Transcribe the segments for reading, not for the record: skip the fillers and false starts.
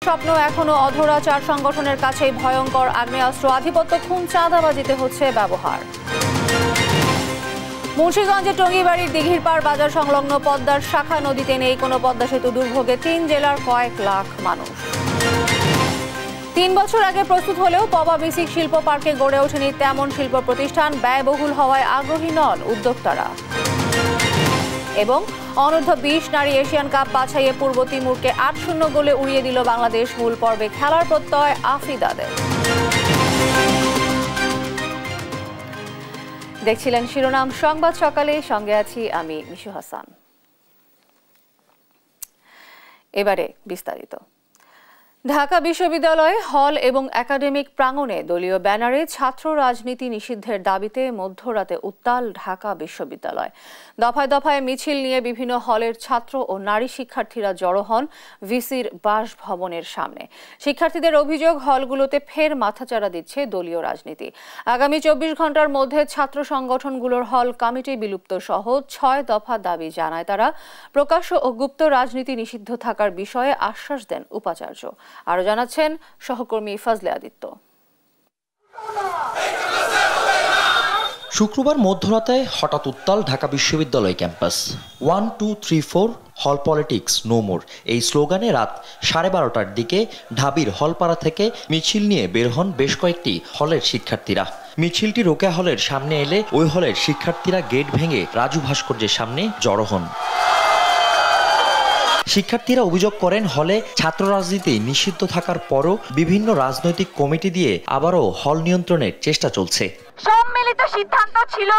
স্বপ্ন এখনো অধরা, 4 সংগঠনের কাছেই ভয়ঙ্কর আগ্নেয়াস্ত্র, আধিপত্য, খুন, চাঁদাবাজিতে হচ্ছে ব্যবহার। মুন্সিগঞ্জের টঙ্গীবাড়ির দিঘির পাড় বাজার সংলগ্ন পদ্মার শাখা নদীতে নেই কোনো পদ্মা সেতু, দুর্ভোগে 3 জেলার কয়েক লাখ মানুষ। 3 বছর আগে প্রস্তুত হলেও পবা বেসিক শিল্প পার্কে গড়ে ওঠেনি তেমন শিল্প প্রতিষ্ঠান, ব্যয়বহুল হওয়ায় আগ্রহী নন উদ্যোক্তারা। এবং অনূর্ধ্ব 20 নারী এশিয়ান কাপ বাছাইয়ে পূর্ব তিমুরকে 8-0 গোলে উড়িয়ে দিল বাংলাদেশ, মূল পর্বে খেলার প্রত্যয় আফিদাদের। দেখছিলেন শিরোনাম সংবাদ সকালে, সঙ্গে আছি আমি মিশু হাসান। এবারে বিস্তারিত। ঢাকা বিশ্ববিদ্যালয়ে হল এবং একাডেমিক প্রাঙ্গণে দলীয় ব্যানারে ছাত্র রাজনীতি নিষিদ্ধের দাবিতে মধ্যরাতে উত্তাল ঢাকা বিশ্ববিদ্যালয়। দফায় দফায় মিছিল নিয়ে বিভিন্ন হলের ছাত্র ও নারী শিক্ষার্থীরা জড়ো হন ভিসির বাসভবনের সামনে। শিক্ষার্থীদের অভিযোগ, হলগুলোতে ফের মাথাচাড়া দিচ্ছে দলীয় রাজনীতি। আগামী 24 ঘন্টার মধ্যে ছাত্র সংগঠনগুলোর হল কমিটি বিলুপ্ত সহ 6 দফা দাবি জানায় তারা। প্রকাশ্য ও গুপ্ত রাজনীতি নিষিদ্ধ থাকার বিষয়ে আশ্বাস দেন উপাচার্য। আরো জানাচ্ছেন সহকর্মী ফজলে আদিত্য। শুক্রবার মধ্যরাতে হঠাৎ উত্তাল ঢাকা বিশ্ববিদ্যালয় ক্যাম্পাস। 1, 2, 3, 4 হল পলিটিক্স নো মোর এই স্লোগানে রাত 12:30টার দিকে ঢাবির হলপাড়া থেকে মিছিল নিয়ে বের হন বেশ কয়েকটি হলের শিক্ষার্থীরা। মিছিলটি রোকেয়া হলের সামনে এলে ওই হলের শিক্ষার্থীরা গেট ভেঙে রাজু ভাস্কর্যের সামনে জড়ো হন। শিক্ষার্থীরা অভিযোগ করেন, হলে ছাত্র রাজনীতি নিষিদ্ধ থাকার পরও বিভিন্ন রাজনৈতিক কমিটি দিয়ে আবারও হল নিয়ন্ত্রণের চেষ্টা চলছে। সম্মিলিত সিদ্ধান্ত ছিল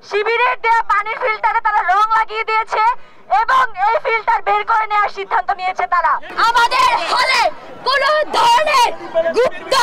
শিবিরের দেয়া পানির ফিল্টারে তারা রং লাগিয়ে দিয়েছে এবং এই ফিল্টার বের করে নেওয়ার সিদ্ধান্ত নিয়েছে তারা। আমাদের হলে কোনো ধরনের গুপ্ত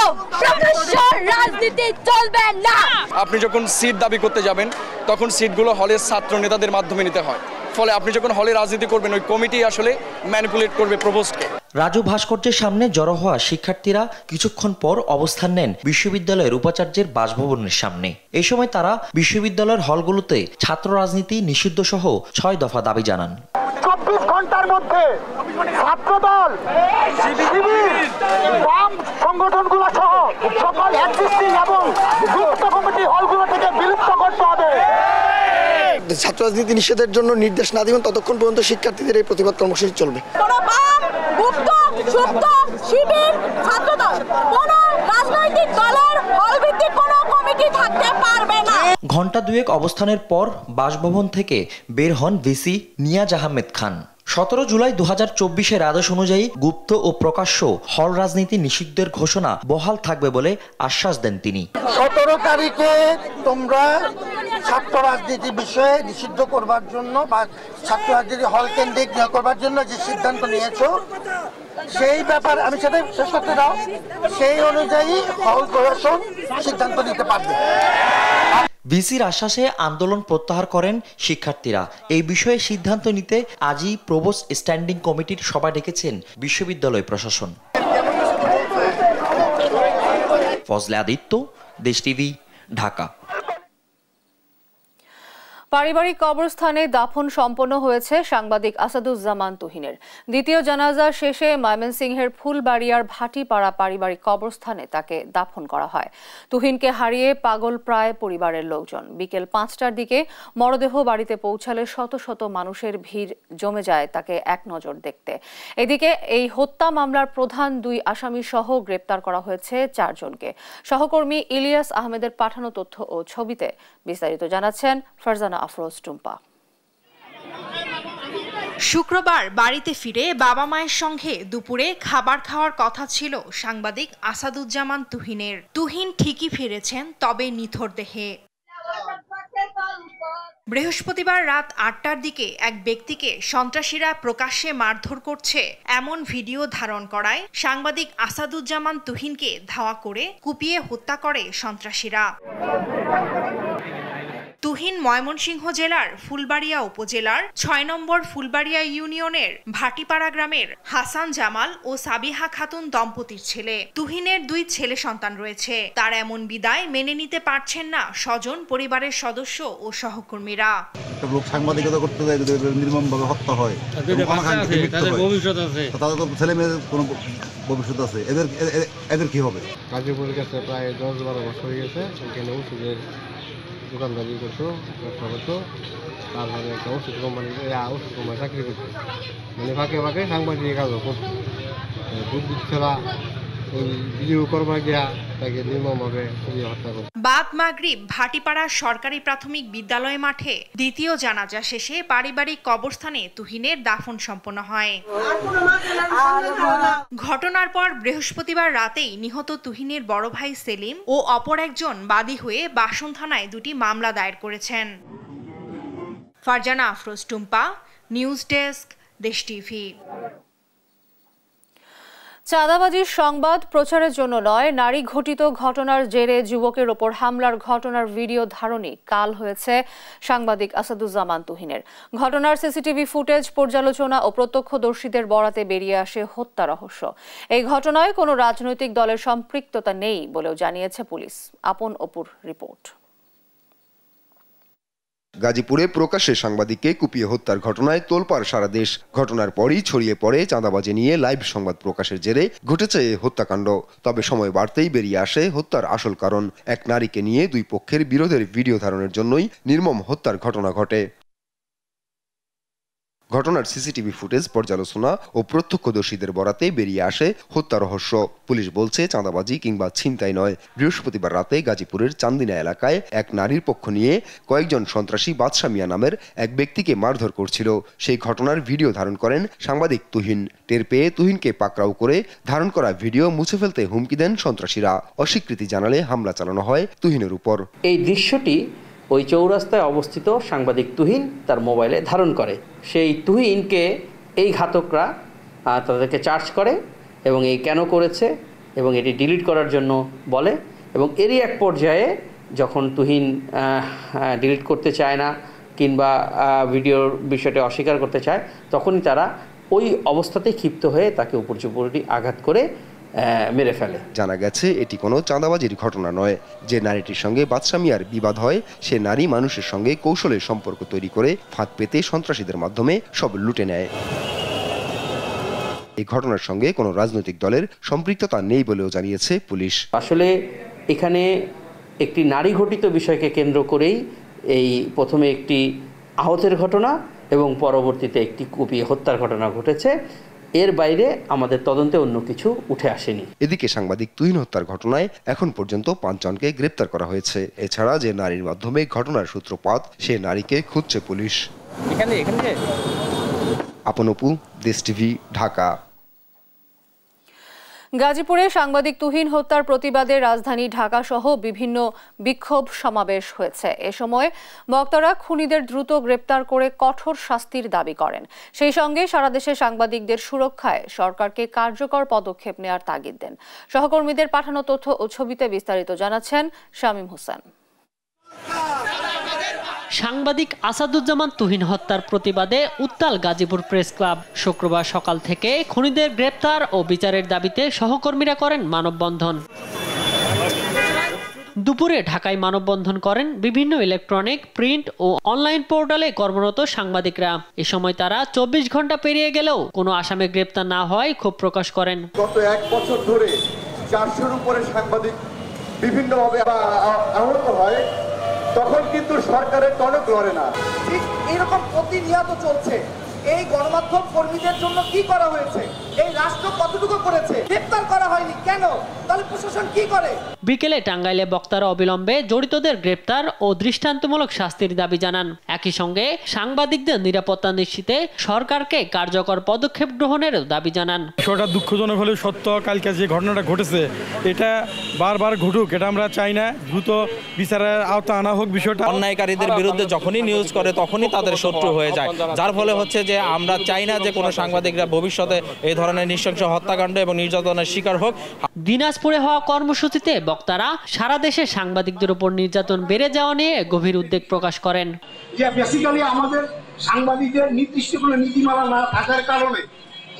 প্রকাশ্য রাজনীতি চলবে না। আপনি যখন সিট দাবি করতে যাবেন তখন সিটগুলো হলের ছাত্র নেতাদের মাধ্যমে নিতে হয়, ফলে আপনি যখন হলে রাজনীতি করবেন ওই কমিটি আসলে ম্যানিপুলেট করবে প্রপোজকে। রাজু ভাস্কর্যের সামনে জড়ো হওয়া শিক্ষার্থীরা কিছুক্ষণ পর অবস্থান নেন বিশ্ববিদ্যালয়ের উপাচার্যের বাসভবনের সামনে। এই সময় তারা বিশ্ববিদ্যালয়ের হলগুলোতে ছাত্র রাজনীতি নিষিদ্ধ সহ 6 দফা দাবি জানান। 24 ঘন্টার মধ্যে ছাত্রদল, শিবির, বাম সংগঠনগুলো সহ সকল এক্সিস্টিং এবং গুপ্ত কমিটি হলগুলো থেকে বিলুপ্ত করতে হবে। ছাত্র রাজনীতি নিষেধের জন্য নির্দেশ না দিবেন ততক্ষণ পর্যন্ত শিক্ষার্থীদের এই প্রতিবাদ কর্মসূচি চলবে। ঘণ্টা দুয়েক অবস্থানের পর বাসভবন থেকে বের হন ভিসি নিয়াজ আহমেদ খান। 17 জুলাই 2024-এর আদেশ অনুযায়ী গুপ্ত ও প্রকাশ্য হল রাজনীতি নিষিদ্ধের ঘোষণা বহাল থাকবে বলে আশ্বাস দেন তিনি। 17 তারিখে তোমরা ছাত্র রাজনীতি বিষয়ে নিষিদ্ধ করবার জন্য বা ছাত্র রাজনীতি হল কেন্দ্রিক করবার জন্য যে সিদ্ধান্ত নিয়েছো সেই ব্যাপার আমি সেটা শেষ করতে দাও, সেই অনুযায়ী হল প্রশাসন সিদ্ধান্ত নিতে পারবে। ভিসির আশ্বাসে আন্দোলন প্রত্যাহার করেন শিক্ষার্থীরা। এই বিষয়ে সিদ্ধান্ত নিতে আজই প্রভোস্ট স্ট্যান্ডিং কমিটির সভা ডেকেছেন বিশ্ববিদ্যালয় প্রশাসন। ফজলে আদিত্য, দেশ টিভি, ঢাকা। পারিবারিক কবরস্থানে দাফন সম্পন্ন হয়েছে সাংবাদিক আসাদুজ্জামান তুহিনের। দ্বিতীয় জানাজা শেষে ময়মনসিংহের ফুলবাড়িয়ার ভাটিপাড়া পারিবারিক কবরস্থানে তাকে দাফন করা হয়। তুহিনকে হারিয়ে পাগল প্রায় পরিবারের লোকজন। বিকেল 5টার দিকে মরদেহ বাড়িতে পৌঁছালে শত শত মানুষের ভিড় জমে যায় তাকে এক নজর দেখতে। এদিকে এই হত্যা মামলার প্রধান 2 আসামি সহ গ্রেপ্তার করা হয়েছে 4 জনকে। সহকর্মী ইলিয়াস আহমেদের পাঠানো তথ্য ও ছবিতে বিস্তারিত জানাচ্ছেন ফারজানা আফরোজ টুম্পা। শুক্রবার বাড়িতে ফিরে বাবা মায়ের সঙ্গে দুপুরে খাবার খাওয়ার কথা ছিল সাংবাদিক আসাদুজ্জামান তুহিনের। তুহিন ঠিকই ফিরেছেন, তবে নিথর দেহে। বৃহস্পতিবার রাত 8টার দিকে এক ব্যক্তিকে সন্ত্রাসীরা প্রকাশ্যে মারধর করছে এমন ভিডিও ধারণ করায় সাংবাদিক আসাদুজ্জামান তুহিনকে ধাওয়া করে কুপিয়ে হত্যা করে সন্ত্রাসীরা। তুহিন ময়মনসিংহ জেলার ফুলবাড়িয়া উপজেলার ৬ নম্বর ফুলবাড়িয়া ইউনিয়নের ভাটিপাড়া গ্রামের হাসান জামাল ও সাবিহা খাতুন দম্পতির ছেলে। তুহিনের 2 ছেলে সন্তান রয়েছে। তার এমন বিদায় মেনে নিতে পারছেন না স্বজন, পরিবারের সদস্য ও সহকর্মীরা। লোক সাংবাদিকতা করতে যায়, যদি নির্মমভাবে হত্যা হয়, তাদের ভবিষ্যৎ আছে, তাদের তো ছেলে মেয়েদের কোনো ভবিষ্যৎ আছে, এদের কি হবে? গাজীপুরের কাছে প্রায় 10-12 বছর হয়ে গেছে। এখানে ওষুধের দোকানদারি করতো, ব্যবসা করতো। তারপরে একটা ওষুধ কোম্পানি চাকরি করতো, মানে ফাঁকে ফাঁকে সাংবাদিক কাজও করতো। দুধ ছাড়া ভিডিও করবা গিয়া তাকে নির্মমভাবে হত্যা করতো। বাদ মাগরিব ভাটিপাড়া সরকারি প্রাথমিক বিদ্যালয় মাঠে দ্বিতীয় জানাজা শেষে পারিবারিক কবরস্থানে তুহিনের দাফন সম্পন্ন হয়। ঘটনার পর বৃহস্পতিবার রাতেই নিহত তুহিনের বড় ভাই সেলিম ও অপর একজন বাদী হয়ে বাসন থানায় 2টি মামলা দায়ের করেছেন। ফারজানা আফরোজ টুম্পা, নিউজ ডেস্ক, দেশ টিভি। চাঁদাবাজির সংবাদ প্রচারের জন্য নয়, নারী ঘটিত ঘটনার জেরে যুবকের ওপর হামলার ঘটনার ভিডিও ধারণই কাল হয়েছে সাংবাদিক আসাদুজ্জামান তুহিনের। ঘটনার সিসিটিভি ফুটেজ পর্যালোচনা ও প্রত্যক্ষদর্শীদের বরাতে বেরিয়ে আসে হত্যা রহস্য। এই ঘটনায় কোনো রাজনৈতিক দলের সম্পৃক্ততা নেই বলেও জানিয়েছে পুলিশ। আপন অপুর রিপোর্ট। গাজীপুরে প্রকাশ্যে সাংবাদিককে কুপিয়ে হত্যার ঘটনায় তোলপাড় সারা দেশ। ঘটনার পরই ছড়িয়ে পড়ে চাঁদাবাজি নিয়ে লাইভ সংবাদ প্রকাশের জেরে ঘটেছে এই হত্যাকাণ্ড। তবে সময় বাড়তেই বেরিয়ে আসে হত্যার আসল কারণ। এক নারীকে নিয়ে 2 পক্ষের বিরোধের ভিডিও ধারণের জন্যই নির্মম হত্যার ঘটনা ঘটে। ঘটনার সিসিটিভি ফুটেজ পর্যালোচনা ও প্রত্যক্ষদর্শীদের বরাতে বেরিয়ে আসে হত্যা রহস্য। পুলিশ বলছে চাঁদাবাজি কিংবা ছিনতাই নয়। বৃহস্পতিবার রাতে গাজীপুরের চান্দিনা এলাকায় এক নারীর পক্ষ নিয়ে কয়েকজন সন্ত্রাসী বাদশা মিয়া নামের এক ব্যক্তিকে মারধর করছিল। সেই ঘটনার ভিডিও ধারণ করেন সাংবাদিক তুহিন। টের পেয়ে তুহিনকে পাকড়াও করে ধারণ করা ভিডিও মুছে ফেলতে হুমকি দেন সন্ত্রাসীরা। অস্বীকৃতি জানালে হামলা চালানো হয় তুহিনের উপর। এই দৃশ্যটি ওই চৌরাস্তায় অবস্থিত সাংবাদিক তুহিন তার মোবাইলে ধারণ করে। সেই তুহিনকে এই ঘাতকরা তাদেরকে চার্জ করে এবং এই কেন করেছে এবং এটি ডিলিট করার জন্য বলে, এবং এরই এক পর্যায়ে যখন তুহিন ডিলিট করতে চায় না কিংবা ভিডিওর বিষয়টি অস্বীকার করতে চায়, তখনই তারা ওই অবস্থাতেই ক্ষিপ্ত হয়ে তাকে উপর্যুপরি আঘাত করে মেরে ফেলে। জানা গেছে এটি কোনো চাঁদাবাজির ঘটনা নয়। যে নারীটির সঙ্গে বাদশা মিয়ার বিবাদ হয়, সে নারী মানুষের সঙ্গে কৌশলে সম্পর্ক তৈরি করে ফাঁদ পেতে সন্ত্রাসীদের মাধ্যমে সব লুটে নেয়। এই ঘটনার সঙ্গে কোনো রাজনৈতিক দলের সম্পৃক্ততা নেই বলেও জানিয়েছে পুলিশ। আসলে এখানে একটি নারী ঘটিত বিষয়কে কেন্দ্র করেই এই প্রথমে একটি আহতের ঘটনা এবং পরবর্তীতে একটি কুপিয়ে হত্যার ঘটনা ঘটেছে। এর বাইরে আমাদের তদন্তে অন্য কিছু উঠে আসেনি। এদিকে সাংবাদিক তুহিন হত্যার ঘটনায় এখন পর্যন্ত 5 জনকে গ্রেপ্তার করা হয়েছে। এছাড়া যে নারীর মাধ্যমে ঘটনার সূত্রপাত, সে নারীকে খুঁজছে পুলিশ। আপন অপু, দেশ টিভি, ঢাকা। গাজীপুরে সাংবাদিক তুহিন হত্যার প্রতিবাদে রাজধানী ঢাকা সহ বিভিন্ন বিক্ষোভ সমাবেশ হয়েছে। এ সময় বক্তারা খুনিদের দ্রুত গ্রেপ্তার করে কঠোর শাস্তির দাবি করেন। সেই সঙ্গে সারা দেশে সাংবাদিকদের সুরক্ষায় সরকারকে কার্যকর পদক্ষেপ নেওয়ার তাগিদ দেন। সহকর্মীদের পাঠানো তথ্য ও ছবিতে বিস্তারিত জানাচ্ছেন শামীম হোসেন। সাংবাদিক আসাদুজ্জামান তুহিন হত্যার প্রতিবাদে উত্তাল গাজীপুর প্রেস ক্লাব। শুক্রবার সকাল থেকে খুনিদের গ্রেপ্তার ও বিচারের দাবিতে সহকর্মীরা করেন মানববন্ধন। দুপুরে ঢাকায় মানববন্ধন করেন বিভিন্ন ইলেকট্রনিক, প্রিন্ট ও অনলাইন পোর্টালে কর্মরত সাংবাদিকরা। এ সময় তারা 24 ঘন্টা পেরিয়ে গেলেও কোনো আসামি গ্রেপ্তার না হওয়ায় ক্ষোভ প্রকাশ করেন। গত 1 বছর ধরে 400-র উপরে সাংবাদিক বিভিন্নভাবে আহত হয়, তখন কিন্তু সরকারের টনক লড়ে না। ঠিক এরকম প্রতিনিয়ত চলছে। এই গণমাধ্যম কর্মীদের জন্য কি করা হয়েছে? এই রাষ্ট্র কতটুকু করেছে? গ্রেফতার করা হয়নি কেন? তাহলে প্রশাসন কি করে? বিকেলে টাঙ্গাইলে বক্তারা অবিলম্বে জড়িতদের গ্রেপ্তার ও দৃষ্টান্তমূলক শাস্তির দাবি জানান। একই সঙ্গে সাংবাদিকদের নিরাপত্তা নিশ্চিতে সরকারকে কার্যকর পদক্ষেপ গ্রহণের দাবি জানান। বিষয়টা দুঃখজনক হলেও সত্য। কালকে যে ঘটনাটা ঘটেছে এটা বারবার ঘটুক, এটা আমরা চাই না। দ্রুত বিচারের আওতা আনা হোক বিষয়টা। অন্যায়কারীদের বিরুদ্ধে যখনই নিউজ করে তখনই তাদের শত্রু হয়ে যায়, যার ফলে হচ্ছে যে আমরা চাই না যে কোনো সাংবাদিকরা ভবিষ্যতে এই ধরনের নৃশংস হত্যাকাণ্ড এবং নির্যাতনের শিকার হোক। দিনাজপুরে হওয়া কর্মসূচিতে বক্তারা সারা দেশে সাংবাদিকদের উপর নির্যাতন বেড়ে যাওয়া নিয়ে গভীর উদ্বেগ প্রকাশ করেন। যে বেসিক্যালি আমাদের সাংবাদিকদের নির্দিষ্ট কোনো নীতিমালা না থাকার কারণে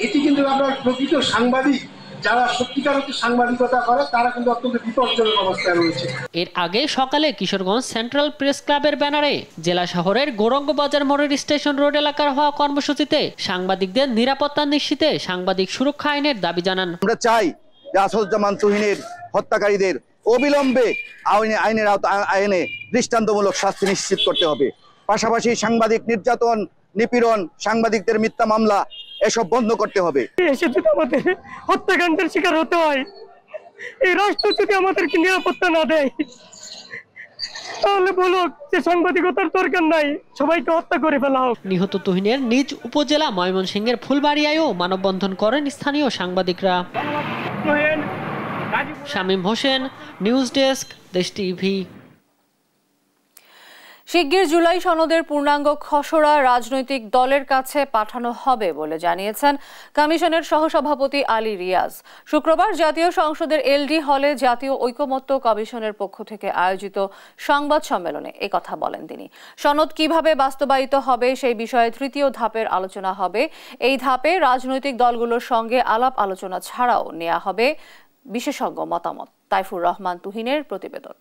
এটি কিন্তু আপনার প্রকৃত সাংবাদিক যারা সত্যিকার সাংবাদিকতা করে তারা কিন্তু অত্যন্ত বিপজ্জনক অবস্থায় রয়েছে। এর আগে সকালে কিশোরগঞ্জ সেন্ট্রাল প্রেস ক্লাবের ব্যানারে জেলা শহরের গৌরঙ্গবাজার মোড়ের স্টেশন রোড এলাকার হওয়া কর্মসূচিতে সাংবাদিকদের নিরাপত্তা নিশ্চিতে সাংবাদিক সুরক্ষা আইনের দাবি জানান। আমরা চাই যে আসাদুজ্জামান তুহিনের হত্যাকারীদের অবিলম্বে আইনের আইনে দৃষ্টান্তমূলক শাস্তি নিশ্চিত করতে হবে। পাশাপাশি সাংবাদিক নির্যাতন, নিপীড়ন, সাংবাদিকদের মিথ্যা মামলা এসব বন্ধ করতে হবে। এসে যদি আমাদের হত্যাকাণ্ডের শিকার হতে হয়, এই রাষ্ট্র যদি আমাদেরকে নিরাপত্তা না দেয়, তাহলে বলুক যে সাংবাদিকতার দরকার নাই, সবাইকে হত্যা করে ফেলা হোক। নিহত তুহিনের নিজ উপজেলা ময়মনসিংহের ফুলবাড়িয়ায়ও মানববন্ধন করেন স্থানীয় সাংবাদিকরা। শামীম হোসেন, নিউজ ডেস্ক, দেশ টিভি। শিগগির জুলাই সনদের পূর্ণাঙ্গ খসড়া রাজনৈতিক দলের কাছে পাঠানো হবে বলে জানিয়েছেন কমিশনের সহসভাপতি আলী রিয়াজ। শুক্রবার জাতীয় সংসদের এলডি হলে জাতীয় ঐকমত্য কমিশনের পক্ষ থেকে আয়োজিত সংবাদ সম্মেলনে একথা বলেন তিনি। সনদ কিভাবে বাস্তবায়িত হবে সেই বিষয়ে তৃতীয় ধাপের আলোচনা হবে। এই ধাপে রাজনৈতিক দলগুলোর সঙ্গে আলাপ আলোচনা ছাড়াও নেওয়া হবে বিশেষজ্ঞ মতামত। তাইফুর রহমান তুহিনের প্রতিবেদন।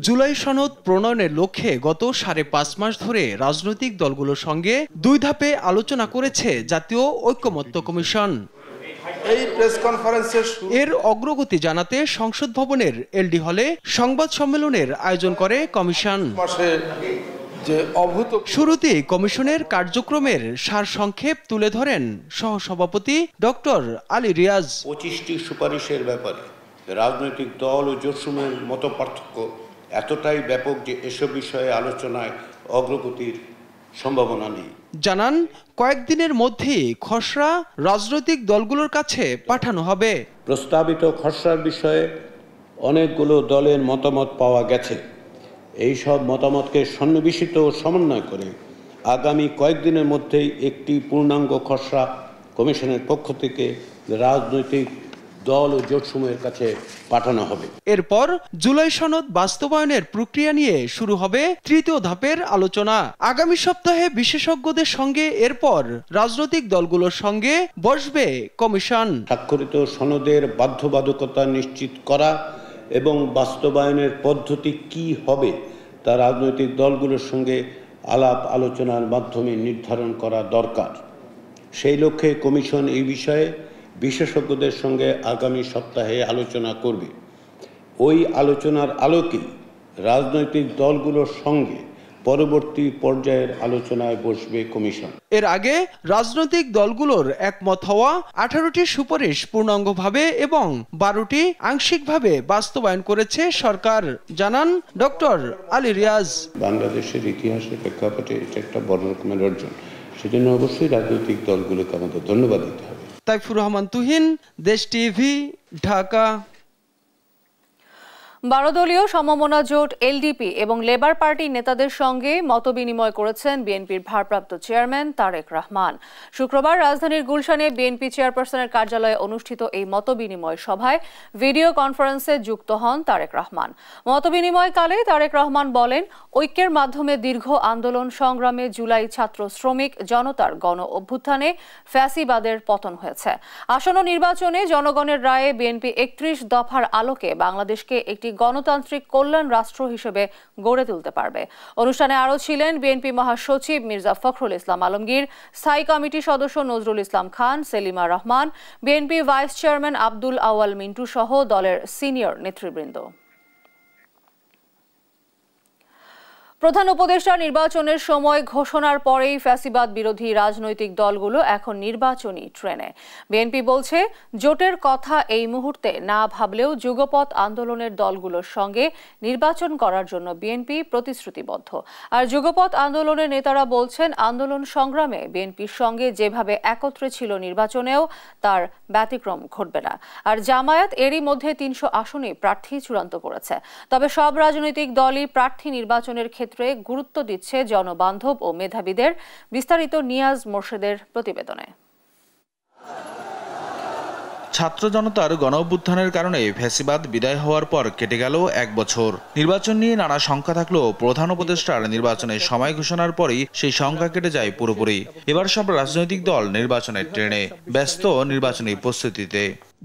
জুলাই সনদ প্রণয়নের লক্ষ্যে গত 5.5 মাস ধরে রাজনৈতিক দলগুলোর সঙ্গে 2 ধাপে আলোচনা করেছে জাতীয় ঐকমত্য কমিশন। এই প্রেস কনফারেন্সের এর অগ্রগতি জানাতে সংসদ ভবনের এলডি হলে সংবাদ সম্মেলনের আয়োজন করে কমিশন। শুরুতে কমিশনের কার্যক্রমের সারসংক্ষেপ তুলে ধরেন সহসভাপতি ডক্টর আলী রিয়াজ। 25টি সুপারিশের ব্যাপারে রাজনৈতিক দল ও জোটসমূহের মতপার্থক্য এতটাই ব্যাপক যে এসব বিষয়ে আলোচনায় অগ্রগতির সম্ভাবনা নেই। জানান কয়েকদিনের মধ্যেই খসড়া রাজনৈতিক দলগুলোর কাছে পাঠানো হবে। প্রস্তাবিত খসড়ার বিষয়ে অনেকগুলো দলের মতামত পাওয়া গেছে। এই সব মতামতকে সন্নিবেশিত ও সমন্বয় করে আগামী কয়েকদিনের মধ্যেই একটি পূর্ণাঙ্গ খসড়া কমিশনের পক্ষ থেকে রাজনৈতিক দল ও জোটসমূহের কাছে পাঠানো হবে। এরপর জুলাই সনদ বাস্তবায়নের প্রক্রিয়া নিয়ে শুরু হবে তৃতীয় ধাপের আলোচনা। আগামী সপ্তাহে বিশেষজ্ঞদের সঙ্গে এরপর রাজনৈতিক দলগুলোর সঙ্গে বসবে কমিশন। স্বাক্ষরিত সনদের বাধ্যবাধকতা নিশ্চিত করা এবং বাস্তবায়নের পদ্ধতি কি হবে তা রাজনৈতিক দলগুলোর সঙ্গে আলাপ আলোচনার মাধ্যমে নির্ধারণ করা দরকার। সেই লক্ষ্যে কমিশন এই বিষয়ে বিশেষজ্ঞদের সঙ্গে আগামী সপ্তাহে আলোচনা করবে। ওই আলোচনার আলোকে রাজনৈতিক দলগুলোর সঙ্গে পরবর্তী পর্যায়ের আলোচনায় বসবে কমিশন। এর আগে রাজনৈতিক দলগুলোর একমত হওয়া 18টি সুপারিশ পূর্ণাঙ্গভাবে এবং 12টি আংশিকভাবে বাস্তবায়ন করেছে সরকার, জানান ডক্টর আলী রিয়াজ। বাংলাদেশের ইতিহাসের প্রেক্ষাপটে এটা একটা বড় রকমের অর্জন, সেজন্য অবশ্যই রাজনৈতিক দলগুলোকে আমাদের ধন্যবাদ দিতে হবে। তাইফুর রহমান তুহিন, দেশ টিভি, ঢাকা। 12 দলীয় সমমনা জোট এলডিপি এবং লেবার পার্টির নেতাদের সঙ্গে মতবিনিময় করেছেন বিএনপির ভারপ্রাপ্ত চেয়ারম্যান তারেক রহমান। শুক্রবার রাজধানীর গুলশানে বিএনপি চেয়ারপারসনের কার্যালয়ে অনুষ্ঠিত এই মতবিনিময় সভায় ভিডিও কনফারেন্সে যুক্ত হন তারেক রহমান। মতবিনিময়কালে তারেক রহমান বলেন, ঐক্যের মাধ্যমে দীর্ঘ আন্দোলন সংগ্রামে জুলাই ছাত্র শ্রমিক জনতার গণ অভ্যুত্থানে ফ্যাসিবাদের পতন হয়েছে। আসন্ন নির্বাচনে জনগণের রায়ে বিএনপি 31 দফার আলোকে বাংলাদেশকে একটি গণতান্ত্রিক কল্যাণ রাষ্ট্র হিসেবে গড়ে তুলতে পারবে। অনুষ্ঠানে আরও ছিলেন বিএনপি মহাসচিব মির্জা ফখরুল ইসলাম আলমগীর, স্থায়ী কমিটির সদস্য Nazrul Islam Khan, Selima Rahman, BNP vice chairman Abdul Awal Mintu সহ দলের সিনিয়র নেতৃবৃন্দ। প্রধান উপদেষ্টা নির্বাচনের সময় ঘোষণার পরেই ফ্যাসিবাদ বিরোধী রাজনৈতিক দলগুলো এখন নির্বাচনী ট্রেনে। বিএনপি বলছে, জোটের কথা এই মুহূর্তে না ভাবলেও যুগপৎ আন্দোলনের দলগুলোর সঙ্গে নির্বাচন করার জন্য বিএনপি প্রতিশ্রুতিবদ্ধ। আর যুগপৎ আন্দোলনের নেতারা বলছেন, আন্দোলন সংগ্রামে বিএনপির সঙ্গে যেভাবে একত্রে ছিল নির্বাচনেও তার ব্যতিক্রম ঘটবে না। আর জামায়াত এরই মধ্যে 300 আসনে প্রার্থী চূড়ান্ত করেছে। তবে সব রাজনৈতিক দলই প্রার্থী নির্বাচনের ক্ষেত্রে গুরুত্ব দিচ্ছে জনবান্ধব ও মেধাবীদের। বিস্তারিত নিয়াজ মোর্শেদের প্রতিবেদনে। ছাত্র জনতার গণ অভ্যুত্থানের কারণে ফ্যাসিবাদ বিদায় হওয়ার পর কেটে গেল 1 বছর। নির্বাচন নিয়ে নানা শঙ্কা থাকলেও প্রধান উপদেষ্টার নির্বাচনের সময় ঘোষণার পরই সেই শঙ্কা কেটে যায় পুরোপুরি। এবার সব রাজনৈতিক দল নির্বাচনের ট্রেনে ব্যস্ত নির্বাচনী প্রস্তুতিতে।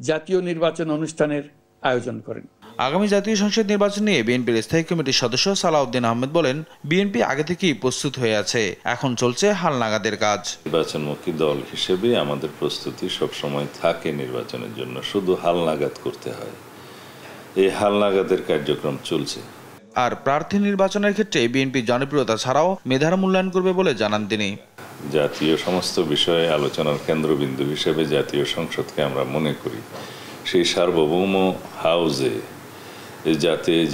জাতীয় নির্বাচন অনুষ্ঠানের আয়োজন করেন। আগামী জাতীয় সংসদ নির্বাচন নিয়ে বিএনপির স্থায়ী কমিটির সদস্য সালাউদ্দিন আহমেদ বলেন, বিএনপি আগে থেকেই প্রস্তুত হয়ে আছে, এখন চলছে হালনাগাদের কাজ। নির্বাচনমুখী দল হিসেবে আমাদের প্রস্তুতি সবসময় থাকে নির্বাচনের জন্য, শুধু হালনাগাদ করতে হয়। এই হালনাগাদের কার্যক্রম চলছে। আর প্রার্থী নির্বাচনের ক্ষেত্রে বিএনপি জনপ্রিয়তা ছাড়াও মেধার মূল্যায়ন করবে বলে জানান তিনি। জাতীয় সমস্ত বিষয়ে আলোচনার কেন্দ্রবিন্দু হিসেবে জাতীয় সংসদকে আমরা মনে করি। সেই সার্বভৌম হাউজে জাতির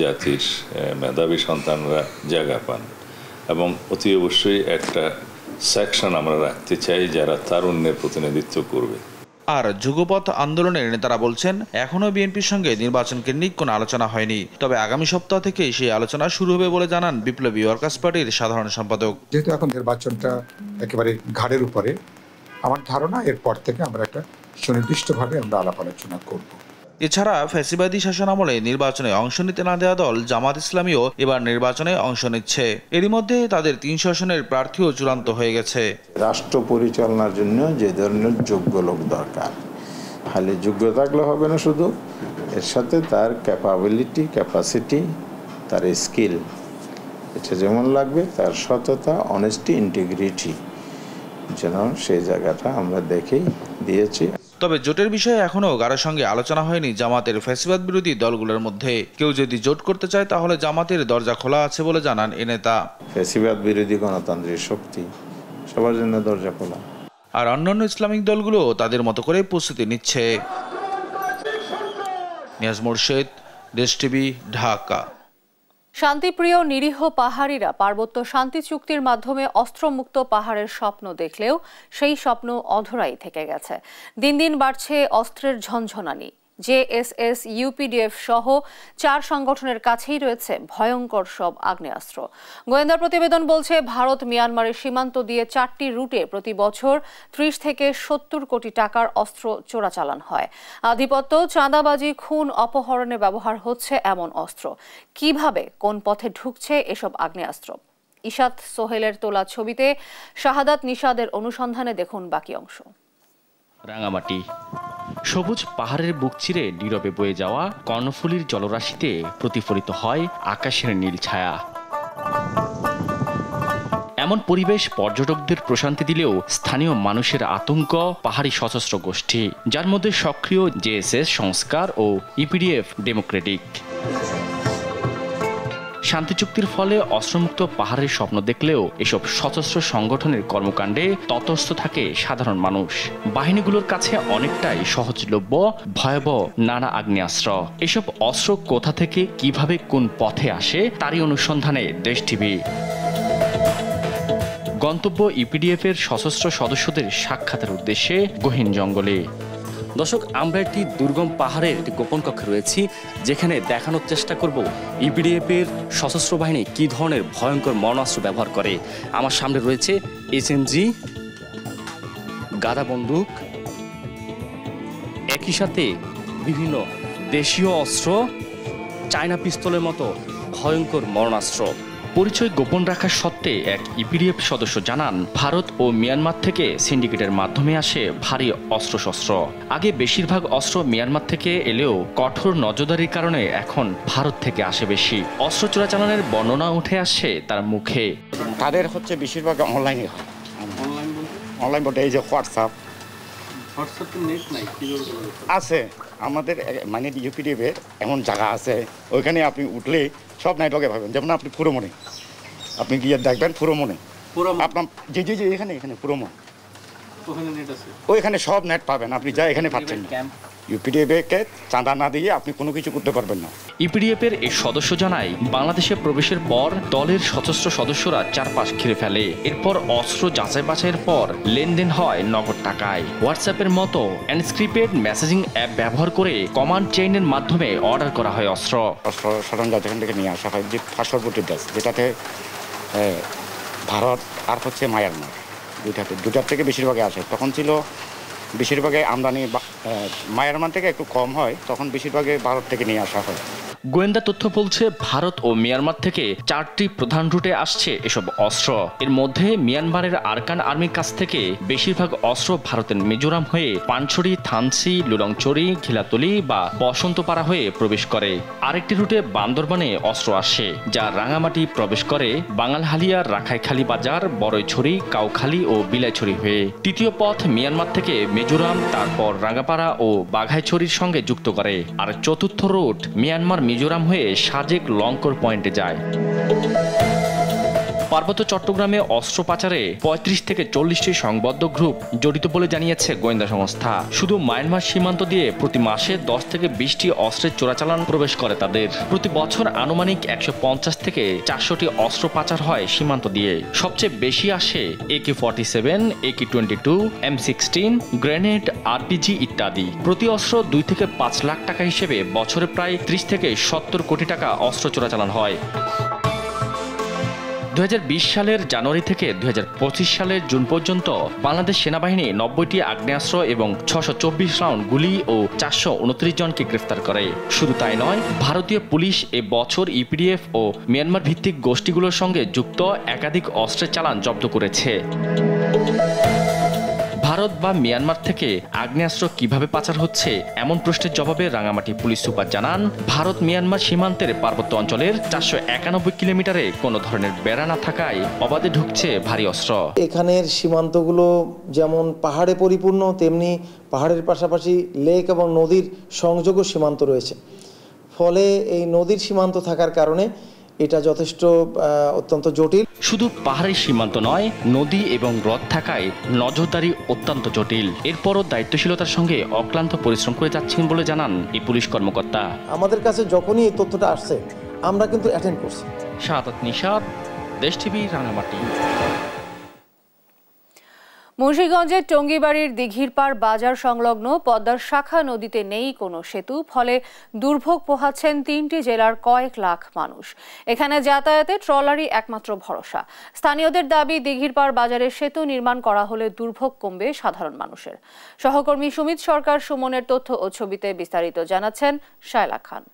মেধাবী সন্তানরা জায়গা পান এবং অতি অবশ্যই একটা সেকশন আমরা রাখতে চাই যারা তারুণ্যের প্রতিনিধিত্ব করবে। আর যুগপথ আন্দোলনের নেতারা বলছেন, এখনো বিএনপির সঙ্গে নির্বাচন কেন্দ্রিক কোনো আলোচনা হয়নি, তবে আগামী সপ্তাহ থেকে সেই আলোচনা শুরু হবে বলে জানান বিপ্লবী ওয়ার্কার্স পার্টির সাধারণ সম্পাদক। যেহেতু এখন নির্বাচনটা একেবারে ঘাড়ের উপরে, আমার ধারণা এরপর থেকে আমরা একটা সুনির্দিষ্টভাবে আমরা আলাপ আলোচনা করব। এছাড়া ফ্যাসিবাদী শাসন আমলে নির্বাচনে অংশ নিতে না দেওয়া দল জামাত ইসলামীও এবার নির্বাচনে অংশ নিচ্ছে। এরই মধ্যে তাদের 300 আসনের প্রার্থীও চূড়ান্ত হয়ে গেছে। রাষ্ট্র পরিচালনার জন্য যে ধরনের যোগ্য লোক দরকার, খালি যোগ্য থাকলে হবে না, শুধু এর সাথে তার ক্যাপাবিলিটি, ক্যাপাসিটি, তার স্কিল, এটা যেমন লাগবে, তার সততা, অনেস্টি, ইন্টিগ্রিটি, যেন সেই জায়গাটা আমরা দেখেই দিয়েছি। তবে জোটের বিষয়ে এখনো কারোর সঙ্গে আলোচনা হয়নি জামাতের ফ্যাসিবাদ বিরোধী দলগুলোর মধ্যে। কেউ যদি জোট করতে চায় তাহলে জামাতের দরজা খোলা আছে বলে জানান এ নেতা। ফ্যাসিবাদ বিরোধী গণতান্ত্রিক শক্তি, সবার জন্য দরজা খোলা। আর অন্যান্য ইসলামিক দলগুলো তাদের মতো করে প্রস্তুতি নিচ্ছে। নিয়াজ মোরশেদ, দেশ টিভি, ঢাকা। শান্তিপ্রিয় নিরীহ পাহাড়িরা পার্বত্য শান্তি চুক্তির মাধ্যমে অস্ত্রমুক্ত পাহাড়ের স্বপ্ন দেখলেও সেই স্বপ্ন অধরাই থেকে গেছে। দিন দিন বাড়ছে অস্ত্রের ঝনঝনানি। জেএসএস, ইউপিডিএফ সহ 4 সংগঠনের কাছেই রয়েছে ভয়ঙ্কর সব আগ্নেয়াস্ত্র। গোয়েন্দা প্রতিবেদন বলছে, ভারত মিয়ানমারের সীমান্ত দিয়ে 4টি রুটে প্রতি বছর 30 থেকে 70 কোটি টাকার অস্ত্র চোরাচালান হয়। আধিপত্য, চাঁদাবাজি, খুন, অপহরণে ব্যবহার হচ্ছে এমন অস্ত্র। কিভাবে, কোন পথে ঢুকছে এসব আগ্নেয়াস্ত্র? ইশাত সোহেলের তোলা ছবিতে শাহাদাত নিশাদের অনুসন্ধানে দেখুন বাকি অংশ। রাঙামাটি সবুজ পাহাড়ের বুক চিরে নীরবে বয়ে যাওয়া কর্ণফুলীর জলরাশিতে প্রতিফলিত হয় আকাশের নীল ছায়া। এমন পরিবেশ পর্যটকদের প্রশান্তি দিলেও স্থানীয় মানুষের আতঙ্ক পাহাড়ি সশস্ত্র গোষ্ঠী, যার মধ্যে সক্রিয় জেএসএস সংস্কার ও ইপিডিএফ ডেমোক্রেটিক। শান্তি চুক্তির ফলে অস্ত্রমুক্ত পাহাড়ের স্বপ্ন দেখলেও এসব সশস্ত্র সংগঠনের কর্মকাণ্ডে তটস্থ থাকে সাধারণ মানুষ। বাহিনীগুলোর কাছে অনেকটাই সহজলভ্য ভয়াবহ নানা আগ্নেয়াস্ত্র। এসব অস্ত্র কোথা থেকে, কিভাবে, কোন পথে আসে তারই অনুসন্ধানে দেশ টিভি। গন্তব্য ইপিডিএফ এর সশস্ত্র সদস্যদের সাক্ষাতের উদ্দেশ্যে গহীন জঙ্গলে। দর্শক, আমরা একটি দুর্গম পাহাড়ের একটি গোপন কক্ষে রয়েছি, যেখানে দেখানোর চেষ্টা করব ইপিডিএফ এর সশস্ত্র বাহিনী কী ধরনের ভয়ঙ্কর মরণাস্ত্র ব্যবহার করে। আমার সামনে রয়েছে এসএমজি, গাদা বন্দুক, একই সাথে বিভিন্ন দেশীয় অস্ত্র, চায়না পিস্তলের মতো ভয়ঙ্কর মরণাস্ত্র। পরিচয় গোপন রাখার সত্ত্বে এক ইপিডিএফ সদস্য জানান, ভারত ও মিয়ানমার থেকে সিন্ডিকেটের মাধ্যমে আসে ভারী অস্ত্রশস্ত্র। আগে বেশিরভাগ অস্ত্র মিয়ানমার থেকে এলেও কঠোর নজরদারির কারণে এখন ভারত থেকে আসে বেশি। অস্ত্র চোরাচালানের বর্ণনা উঠে আসছে তার মুখে। তাদের হচ্ছে বেশিরভাগ অনলাইনে হয়। অনলাইন বলতে এই যে হোয়াটসঅ্যাপ আছে আমাদের, মানে ইউপিডিএফের এমন জায়গা আছে, ওইখানে আপনি উঠলে সব নেটওয়ার্কে পাবেন। যেমন আপনি পুরোমনে, আপনি গিয়ে দেখবেন পুরোমনে, আপনার যে যে এখানে এখানে পুরোমন, ওইখানে সব নেট পাবেন। আপনি যা এখানে পাচ্ছেন না। ইউপিডিএফকে চাঁদা না দিয়ে আপনি কোনো কিছু করতে পারবেন না। ইপিডিএফ এর এই সদস্য জানায়, বাংলাদেশে প্রবেশের পর দলের সশস্ত্র সদস্যরা চারপাশ ঘিরে ফেলে। এরপর অস্ত্র যাচাই বাছাইয়ের পর লেনদেন হয় নগদ টাকায়। হোয়াটসঅ্যাপের মতো এনস্ক্রিপ্টেড মেসেজিং অ্যাপ ব্যবহার করে কমান্ড চেইনের মাধ্যমে অর্ডার করা হয় অস্ত্র। অস্ত্র সরঞ্জাম যেখান থেকে নিয়ে আসা হয় যে পার্শ্ববর্তী দেশ, যেটাতে ভারত আর হচ্ছে মায়ানমার, দুটার থেকে বেশিরভাগই আসে। তখন ছিল বেশিরভাগই আমদানি মায়ানমার থেকে একটু কম হয়, তখন বেশিরভাগই ভারত থেকে নিয়ে আসা হয়। গোয়েন্দা তথ্য বলছে ভারত ও মিয়ানমার থেকে 4টি প্রধান রুটে আসছে এসব অস্ত্র। এর মধ্যে মিয়ানমারের আরকান আর্মির কাছ থেকে বেশিরভাগ অস্ত্র ভারতের মিজোরাম হয়ে পানছড়ি, থানসি, লুলংচড়ি, ঘিলাতলি বা বসন্তপাড়া হয়ে প্রবেশ করে। আরেকটি রুটে বান্দরবানে অস্ত্র আসে, যা রাঙামাটি প্রবেশ করে বাঙালহালিয়া, রাখাইখালী বাজার, বড়ইছড়ি, কাউখালী ও বিলাইছড়ি হয়ে। তৃতীয় পথ মিয়ানমার থেকে মিজোরাম, তারপর রাঙ্গাপাড়া ও বাঘাইছড়ির সঙ্গে যুক্ত করে। আর চতুর্থ রুট মিয়ানমার মিজোরাম হয়ে সাজেক লংকর পয়েন্টে যায়। পার্বত্য চট্টগ্রামে অস্ত্র পাচারে 35 থেকে 40টি সংবদ্ধ গ্রুপ জড়িত বলে জানিয়েছে গোয়েন্দা সংস্থা। শুধু মায়ানমার সীমান্ত দিয়ে প্রতি মাসে 10 থেকে 20টি অস্ত্রের চোরাচালান প্রবেশ করে তাদের। প্রতি বছর আনুমানিক 150 থেকে 400টি অস্ত্র পাচার হয় সীমান্ত দিয়ে। সবচেয়ে বেশি আসে AK-47, AK-22, M16, grenade, RPG ইত্যাদি। প্রতি অস্ত্র 2 থেকে 5 লাখ টাকা হিসেবে বছরে প্রায় 30 থেকে 70 কোটি টাকা অস্ত্র চোরাচালান হয়। 2020 সালের জানুয়ারি থেকে 2025 সালের জুন পর্যন্ত বাংলাদেশ সেনাবাহিনী 90টি আগ্নেয়াস্ত্র এবং 624 রাউন্ড গুলি ও 429 জনকে গ্রেফতার করে। শুধু তাই নয়, ভারতীয় পুলিশ এ বছর ইপিডিএফ ও মিয়ানমার ভিত্তিক গোষ্ঠীগুলোর সঙ্গে যুক্ত একাধিক অস্ত্রের চালান জব্দ করেছে। ভারত বা মিয়ানমার থেকে আগ্নেয়াস্ত্র কিভাবে পাচার হচ্ছে এমন প্রশ্নের জবাবে রাঙামাটি পুলিশ সুপার জানান, ভারত মিয়ানমার সীমান্তের পার্বত্য অঞ্চলের 491 কিলোমিটারে কোনো ধরনের বেড়া না থাকায় অবাধে ঢুকছে ভারী অস্ত্র। এখানের সীমান্তগুলো যেমন পাহাড়ে পরিপূর্ণ, তেমনি পাহাড়ের পাশাপাশি লেক এবং নদীর সংযোগও সীমান্ত রয়েছে। ফলে এই নদীর সীমান্ত থাকার কারণে এটা যথেষ্ট অত্যন্ত জটিল। শুধু পাহাড়ি সীমান্ত নয়, নদী এবং হ্রদ থাকায় নজরদারি অত্যন্ত জটিল। এরপরও দায়িত্বশীলতার সঙ্গে অক্লান্ত পরিশ্রম করে যাচ্ছেন বলে জানান এই পুলিশ কর্মকর্তা। আমাদের কাছে যখনই এই তথ্যটা আসছে আমরা কিন্তু অ্যাটেন্ড করছি। শাহাদাত নিশাত, দেশ টিভি, রাঙামাটি। মুন্সিগঞ্জের টঙ্গীবাড়ির দিঘিরপাড় বাজার সংলগ্ন পদ্মার শাখা নদীতে নেই কোনো সেতু, ফলে দুর্ভোগ পোহাচ্ছেন 3টি জেলার কয়েক লাখ মানুষ। এখানে যাতায়াতে ট্রলারই একমাত্র ভরসা। স্থানীয়দের দাবি, দিঘিরপাড় বাজারে সেতু নির্মাণ করা হলে দুর্ভোগ কমবে সাধারণ মানুষের। সহকর্মী সুমিত সরকার সুমনের তথ্য ও ছবিতে বিস্তারিত জানাচ্ছেন শায়লা খান।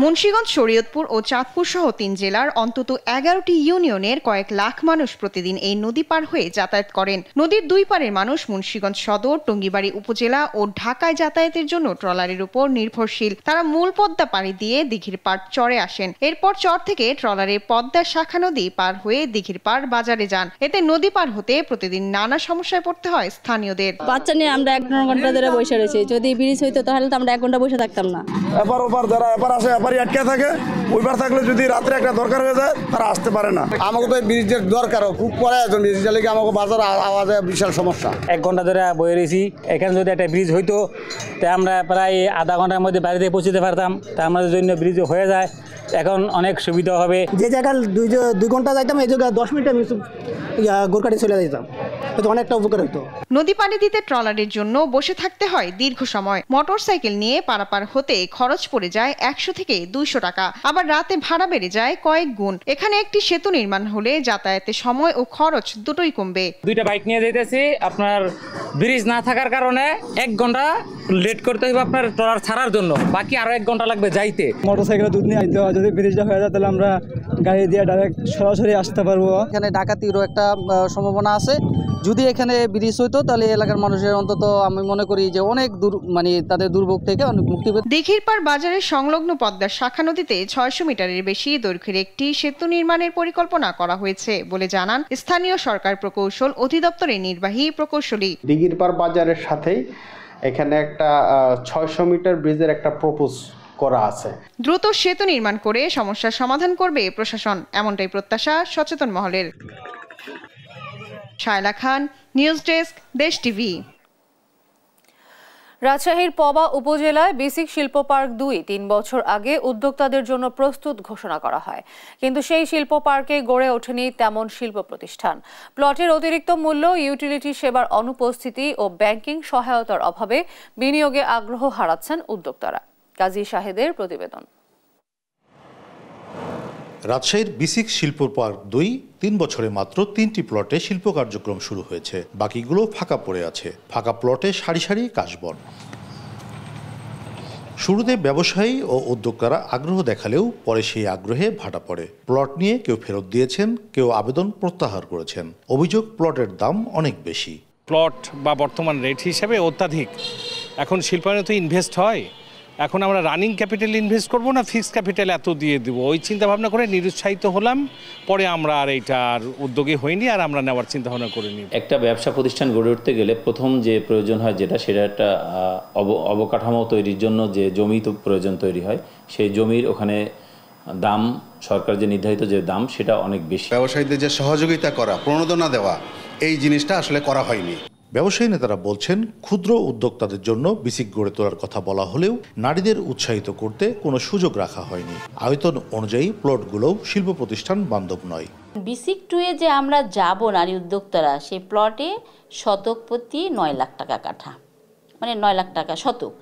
মুন্সিগঞ্জ, শরীয়তপুর ও চাঁদপুর সহ 3 জেলার অন্তত 11টি ইউনিয়নের কয়েক লাখ মানুষ প্রতিদিন এই নদী পার হয়ে যাতায়াত করেন। নদীর দুই পারের মানুষ মুন্সিগঞ্জ সদর, টঙ্গীবাড়ি উপজেলা ও ঢাকায় যাতায়াতের জন্য ট্রলারের উপর নির্ভরশীল। তারা মূল পদ্মা পাড়ি দিয়ে দিঘিরপাড় চরে আসেন। এরপর চর থেকে ট্রলারে পদ্মার শাখা নদী পার হয়ে দিঘিরপাড় বাজারে যান। এতে নদী পার হতে প্রতিদিন নানা সমস্যায় পড়তে হয় স্থানীয়দের। বাচ্চা নিয়ে আমরা 1 ঘন্টা ধরে বসে রয়েছি। যদি ব্রিজ হইতো তাহলে তো আমরা 1 ঘন্টা বসে থাকতাম না। এবার ওপার যারা এবার আসে এবারই আটকে থাকে, ওইবার থাকলে যদি রাত্রে একটা দরকার হয়ে যায় তারা আসতে পারে না। আমাকে তো ব্রিজের দরকার, খুব প্রয়োজন। ব্রিজের লেগে আমাকে বাজার আওয়াজে বিশাল সমস্যা। 1 ঘন্টা ধরে বয়ে রয়েছি। এখানে যদি একটা ব্রিজ হইতো তা আমরা প্রায় আধা ঘন্টার মধ্যে বাড়িতে পৌঁছতে পারতাম। তা আমাদের জন্য ব্রিজ হয়ে যায়, এখন অনেক সুবিধা হবে। যে জায়গায় 2 ঘন্টা যাইতাম, এই জায়গায় 10 মিনিটে আমি গোরকাটি চলে যেতাম। অনেকটা উপকার হতো। নদী পানি দিতে ট্রলারের জন্য বসে থাকতে হয় দীর্ঘ সময়। মোটরসাইকেল নিয়ে পারাপার হতে খরচ পড়ে যায় 100 থেকে 200 টাকা। আবার রাতে ভাড়া বেড়ে যায় কয়েক গুণ। এখানে একটি সেতু নির্মাণ হলে যাতায়াতে সময় ও খরচ দুটোই কমবে। 2টা বাইক নিয়ে যেতেছি, আপনার ব্রিজ না থাকার কারণে 1 ঘন্টা লেট করতে হবে আপনার ট্রলার ছাড়ার জন্য, বাকি আরো 1 ঘন্টা লাগবে যাইতে। মোটরসাইকেলে দুধ নিয়ে আসতে হয়, যদি ব্রিজটা হয়ে যায় তাহলে আমরা গাড়ি দিয়ে ডাইরেক্ট সরাসরি আসতে পারবো। এখানে ডাকাতিরও একটা সম্ভাবনা আছে। যদি এখানে ব্রিজ হইতো তাহলে এলাকার মানুষের অন্তত আমি মনে করি যে অনেক তাদের দুর্ভোগ থেকে অনেক মুক্তি পেত। দিঘিরপাড় বাজারের সংলগ্ন পদ্মার শাখা নদীতে 600 মিটারের বেশি দৈর্ঘ্যের একটি সেতু নির্মাণের পরিকল্পনা করা হয়েছে বলে জানান স্থানীয় সরকার প্রকৌশল অধিদপ্তরের নির্বাহী প্রকৌশলী। দিঘিরপাড় বাজারের সাথেই এখানে একটা 600 মিটার ব্রিজের একটা প্রপোজ করা আছে। দ্রুত সেতু নির্মাণ করে সমস্যার সমাধান করবে প্রশাসন, এমনটাই প্রত্যাশা সচেতন মহলের। শায়লা খান, নিউজ ডেস্ক, দেশ টিভি। রাজশাহীর পবা উপজেলায় বেসিক শিল্প পার্ক 2 3 বছর আগে উদ্যোক্তাদের জন্য প্রস্তুত ঘোষণা করা হয়, কিন্তু সেই শিল্প পার্কে গড়ে ওঠেনি তেমন শিল্প প্রতিষ্ঠান। প্লটের অতিরিক্ত মূল্য, ইউটিলিটি সেবার অনুপস্থিতি ও ব্যাংকিং সহায়তার অভাবে বিনিয়োগে আগ্রহ হারাচ্ছেন উদ্যোক্তারা। কাজী শাহেদের প্রতিবেদন। রাজশাহীর বিসিক শিল্প পার্ক 2 3 বছরে মাত্র 3টি প্লটে শিল্প কার্যক্রম শুরু হয়েছে, বাকিগুলো ফাঁকা পড়ে আছে। ফাঁকা প্লটে সারি সারি কাশবন। শুরুতে ব্যবসায়ী ও উদ্যোক্তারা আগ্রহ দেখালেও পরে সেই আগ্রহে ভাটা পড়ে। প্লট নিয়ে কেউ ফেরত দিয়েছেন, কেউ আবেদন প্রত্যাহার করেছেন। অভিযোগ, প্লটের দাম অনেক বেশি। প্লট বা বর্তমান রেট হিসাবে অত্যাধিক। এখন শিল্পায়নে তো ইনভেস্ট হয়, এখন আমরা রানিং ক্যাপিটাল ইনভেস্ট করব না ফিক্সড ক্যাপিটাল এত দিয়ে দেবো, ওই চিন্তা ভাবনা করে নিরুৎসাহিত হলাম। পরে আমরা আর এইটার উদ্যোগী হইনি, আর আমরা নেওয়ার চিন্তা ভাবনা করিনি। একটা ব্যবসা প্রতিষ্ঠান গড়ে উঠতে গেলে প্রথম যে প্রয়োজন হয় সেটা একটা অবকাঠামো তৈরির জন্য যে জমি তো প্রয়োজন তৈরি হয়, সেই জমির ওখানে দাম সরকার যে নির্ধারিত যে দাম সেটা অনেক বেশি। ব্যবসায়ীদের যে সহযোগিতা করা, প্রণোদনা দেওয়া, এই জিনিসটা আসলে করা হয়নি। ব্যবসায়ী নেতারা বলছেন, ক্ষুদ্র উদ্যোক্তাদের জন্য বিসিক গড়ে তোলার কথা বলা হলেও নারীদের উৎসাহিত করতে কোনো সুযোগ রাখা হয়নি। আয়তন অনুযায়ী প্লটগুলোও শিল্প প্রতিষ্ঠান বান্ধব নয়। বিসিক 2 যে আমরা যাব নারী উদ্যোক্তারা, সেই প্লটে শতক প্রতি 9 লাখ টাকা কাঠা, মানে 9 লাখ টাকা শতক।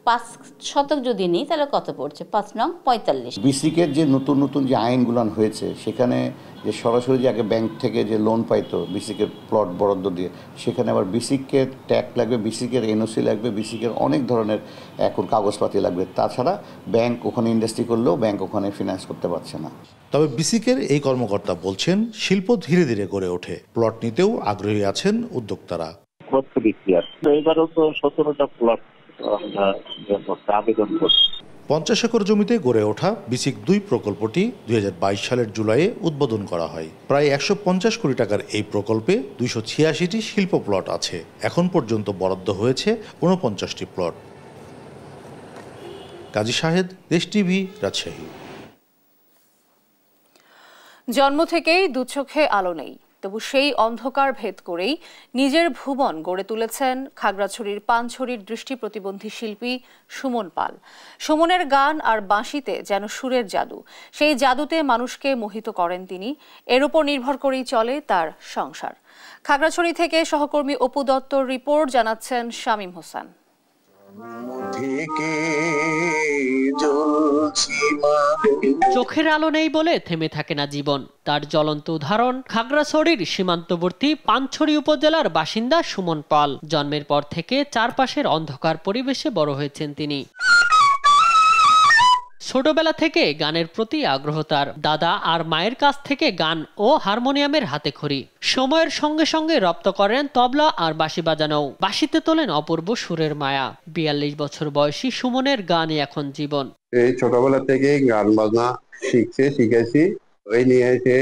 5 শতক যদি নিই তাহলে কত পড়ছে? 5 নং 45। বিসিকের যে নতুন নতুন যে আইনগুলো হয়েছে, সেখানে যে সরাসরি যে আগে ব্যাংক থেকে যে লোন পাইতো বিসিকের প্লট বরাদ্দ দিয়ে, সেখানে আবার বিসিকের ট্যাগ লাগবে, বিসিকের এনওসি লাগবে, বিসিকের অনেক ধরনের এখন কাগজপাতি লাগবে। তাছাড়া ব্যাংক ওখানে ইন্ডাস্ট্রি করলেও ব্যাংক ওখানে ফিনান্স করতে পারছে না। তবে বিসিকের এই কর্মকর্তা বলছেন, শিল্প ধীরে ধীরে গড়ে ওঠে। প্লট নিতেও আগ্রহী আছেন উদ্যোক্তারা। এবারও তো 17টা প্লট আবেদন করছে। 50 একর জমিতে গড়ে ওঠা বিসিক 2 প্রকল্পটি 2022 সালের জুলাইয়ে উদ্বোধন করা হয়। প্রায় 150 কোটি টাকার এই প্রকল্পে 286টি শিল্প প্লট আছে। এখন পর্যন্ত বরাদ্দ হয়েছে 49টি প্লট। কাজী শাহেদ, দেশ টিভি, রাজশাহী। জন্ম থেকেই দুচোখে আলো নেই, তবু সেই অন্ধকার ভেদ করেই নিজের ভুবন গড়ে তুলেছেন খাগড়াছড়ির পানছড়ির দৃষ্টি প্রতিবন্ধী শিল্পী সুমন পাল। সুমনের গান আর বাঁশিতে যেন সুরের জাদু, সেই জাদুতে মানুষকে মোহিত করেন তিনি। এর উপর নির্ভর করেই চলে তার সংসার। খাগড়াছড়ি থেকে সহকর্মী অপু দত্তর রিপোর্ট, জানাচ্ছেন শামীম হোসেন। চোখের আলো নেই বলে থেমে থাকে না জীবন, তার জ্বলন্ত উদাহরণ খাগড়াছড়ির সীমান্তবর্তী পানছড়ি উপজেলার বাসিন্দা সুমন পাল। জন্মের পর থেকে চারপাশের অন্ধকার পরিবেশে বড় হয়েছেন তিনি। ছোটবেলা থেকে গানের প্রতি আগ্রহ তার। দাদা আর মায়ের কাছ থেকে গান ও হারমোনিয়ামের হাতেখড়ি। সময়ের সঙ্গে সঙ্গে রপ্ত করেন তবলা আর বাঁশি বাজানো। বাঁশিতে তোলেন অপূর্ব সুরের মায়া। 42 বছর বয়সী সুমনের গানই এখন জীবন। এই ছোটবেলা থেকে গান বাজনা শিখেছি, ওই নিয়ে এসে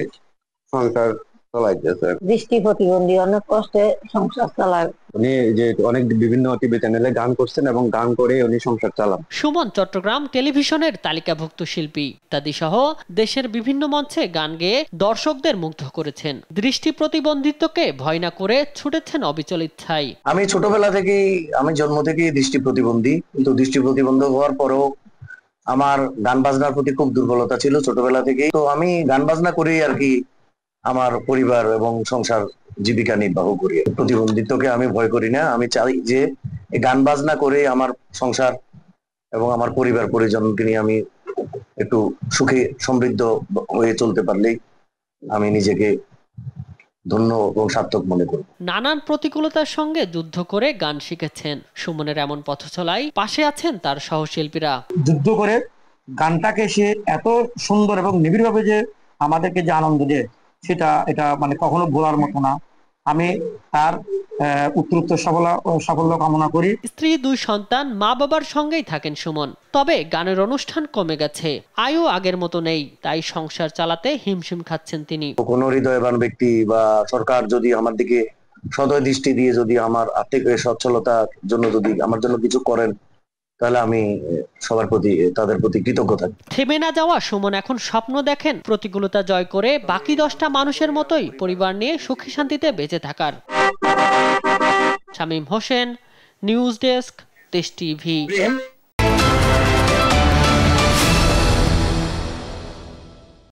সংসার চালাইতেছে। দৃষ্টি প্রতিবন্ধী, অনেক কষ্টে সংসার চালায়। উনি যে অনেক বিভিন্ন টিভি চ্যানেলে গান করছেন এবং গান করে উনি সংসার চালান। সুমন চট্টগ্রাম টেলিভিশনের তালিকাভুক্ত শিল্পী। ইত্যাদি সহ দেশের বিভিন্ন মঞ্চে গান গেয়ে দর্শকদের মুগ্ধ করেছেন। দৃষ্টি প্রতিবন্ধিত্বকে ভয় না করে ছুটেছেন অবিচল ইচ্ছায়। আমি ছোটবেলা থেকেই, আমি জন্ম থেকেই দৃষ্টি প্রতিবন্ধী, কিন্তু দৃষ্টি প্রতিবন্ধী হওয়ার পরেও আমার গান বাজনার প্রতি খুব দুর্বলতা ছিল ছোটবেলা থেকেই। তো আমি গান বাজনা করেই আর কি আমার পরিবার এবং সংসার জীবিকা নির্বাহ করি। প্রতিবন্ধিত্বকে আমি ভয় করি না। আমি চাই যে গান বাজনা করে আমার সংসার এবং আমার পরিবার পরিজনকে নিয়ে আমি একটু সুখে সমৃদ্ধ হয়ে চলতে পারলেই আমি নিজেকে ধন্য এবং সার্থক মনে করি। নানান প্রতিকূলতার সঙ্গে যুদ্ধ করে গান শিখেছেন। সুমনের এমন পথ চলায় পাশে আছেন তার সহশিল্পীরা। যুদ্ধ করে গানটাকে সে এত সুন্দর এবং নিবিড়ভাবে যে আমাদেরকে যে আনন্দ দেয়, এটা মানে কখনো ভোলার মতো না। আমি তার উত্তরোত্তর সাফল্য কামনা করি। স্ত্রী, 2 সন্তান, মা বাবার সঙ্গেই থাকেন সুমন। তবে গানের অনুষ্ঠান কমে গেছে, আয়ও আগের মতো নেই। তাই সংসার চালাতে হিমশিম খাচ্ছেন তিনি। কোনো হৃদয়বান ব্যক্তি বা সরকার যদি আমার দিকে সদয় দৃষ্টি দিয়ে যদি আমার আর্থিক সচ্ছলতার জন্য যদি আমার জন্য কিছু করেন, তাহলে আমি সবার প্রতি, তাদের প্রতি কৃতজ্ঞ থাকি। থেমে না যাওয়া সুমন এখন স্বপ্ন দেখেন প্রতিকূলতা জয় করে বাকি 10টা মানুষের মতোই পরিবার নিয়ে সুখী শান্তিতে বেঁচে থাকার। শামীম হোসেন, নিউজ ডেস্ক, দেশ টিভি।